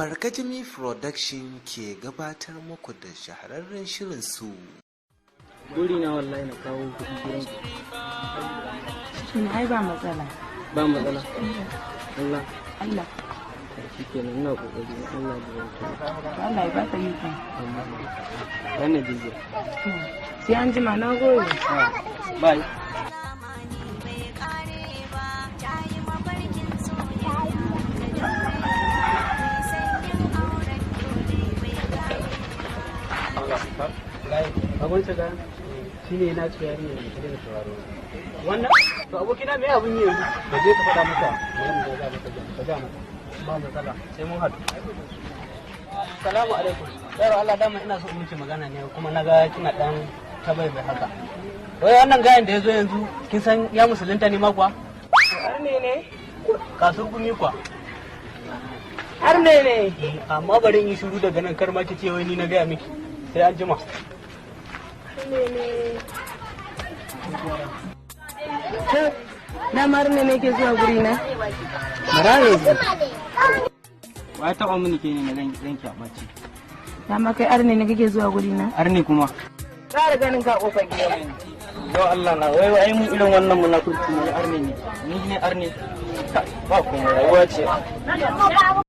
Barkatimi Production ke gabatar muku da shahararren shirin su. Buri na wallahi na kawo kuɗi gidan ku. Shin ai ba matsala. Ba matsala. Allah. Allah. Shi kenan ina kokari Allah da yanke. Allah ya baka yi kan. Wannan dije. Sai an jima na goyi. Bye. Abinci ga shi ne na ci yari ne da sauraro. Wannan to abokina me abin yi yanzu? Ka je ka faɗa masa wannan da za maka ka ga masa. Ba matsala sai mun haɗu. Assalamu alaikum. Yaro Allah dama ina so in ci magana ne kuma na ga kina dan tabai bai haka. Wai wannan gayan da ya zo yanzu kin san ya musulunta ne ma kuwa? Har ne? Kasur gumi kuwa. Har ne? Amma bari in yi shiru daga nan kar ma ki ce wai ni na gaya miki. Sai an jima. Na marne ne ke zuwa guri na? Marare ne. Wai taɓa mini ke ne na yanki a ɓaci. Dama kai arne ne kake zuwa guri na? Arne kuma. Ƙara ganin ka ƙofar gidan. Yau Allah na wai mun irin wannan munafurci ne arne ne. Ni ne arne. Ba kuma rayuwa ce.